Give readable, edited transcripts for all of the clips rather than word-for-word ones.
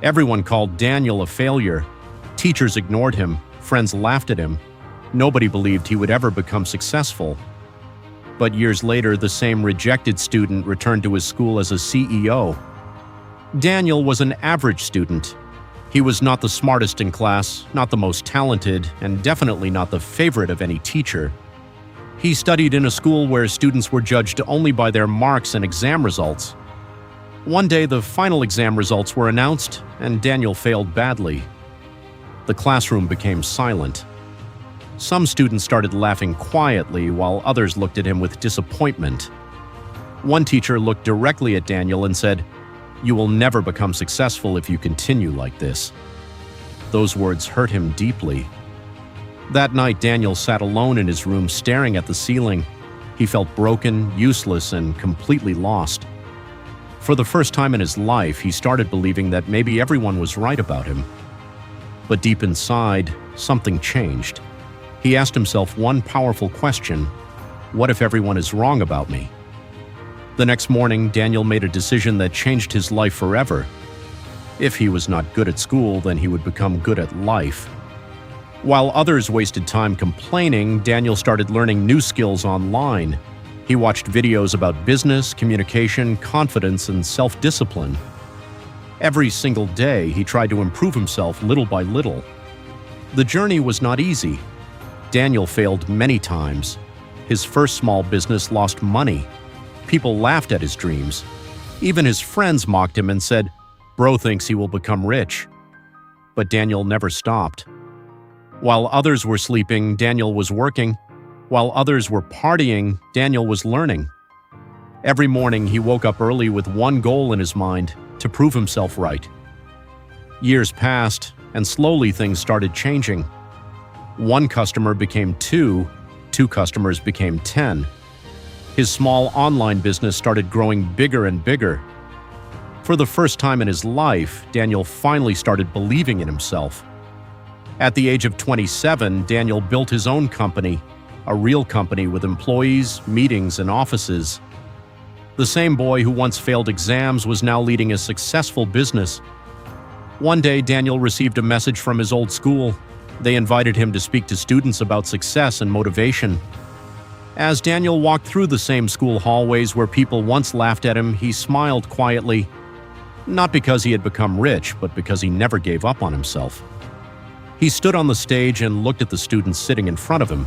Everyone called Daniel a failure. Teachers ignored him, friends laughed at him. Nobody believed he would ever become successful. But years later, the same rejected student returned to his school as a CEO. Daniel was an average student. He was not the smartest in class, not the most talented, and definitely not the favorite of any teacher. He studied in a school where students were judged only by their marks and exam results. One day, the final exam results were announced, and Daniel failed badly. The classroom became silent. Some students started laughing quietly, while others looked at him with disappointment. One teacher looked directly at Daniel and said, "You will never become successful if you continue like this." Those words hurt him deeply. That night, Daniel sat alone in his room staring at the ceiling. He felt broken, useless, and completely lost. For the first time in his life, he started believing that maybe everyone was right about him. But deep inside, something changed. He asked himself one powerful question: what if everyone is wrong about me? The next morning, Daniel made a decision that changed his life forever. If he was not good at school, then he would become good at life. While others wasted time complaining, Daniel started learning new skills online. He watched videos about business, communication, confidence, and self-discipline. Every single day, he tried to improve himself little by little. The journey was not easy. Daniel failed many times. His first small business lost money. People laughed at his dreams. Even his friends mocked him and said, "Bro thinks he will become rich." But Daniel never stopped. While others were sleeping, Daniel was working. While others were partying, Daniel was learning. Every morning, he woke up early with one goal in his mind: to prove himself right. Years passed, and slowly things started changing. One customer became two customers became 10. His small online business started growing bigger and bigger. For the first time in his life, Daniel finally started believing in himself. At the age of 27, Daniel built his own company, a real company with employees, meetings, and offices. The same boy who once failed exams was now leading a successful business. One day, Daniel received a message from his old school. They invited him to speak to students about success and motivation. As Daniel walked through the same school hallways where people once laughed at him, he smiled quietly, not because he had become rich, but because he never gave up on himself. He stood on the stage and looked at the students sitting in front of him.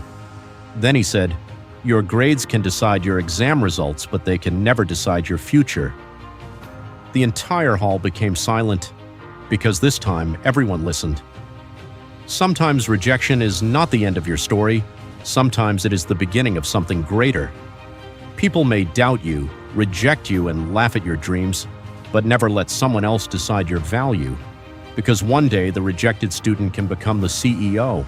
Then he said, "Your grades can decide your exam results, but they can never decide your future." The entire hall became silent, because this time everyone listened. Sometimes rejection is not the end of your story. Sometimes it is the beginning of something greater. People may doubt you, reject you, and laugh at your dreams, but never let someone else decide your value. Because one day the rejected student can become the CEO,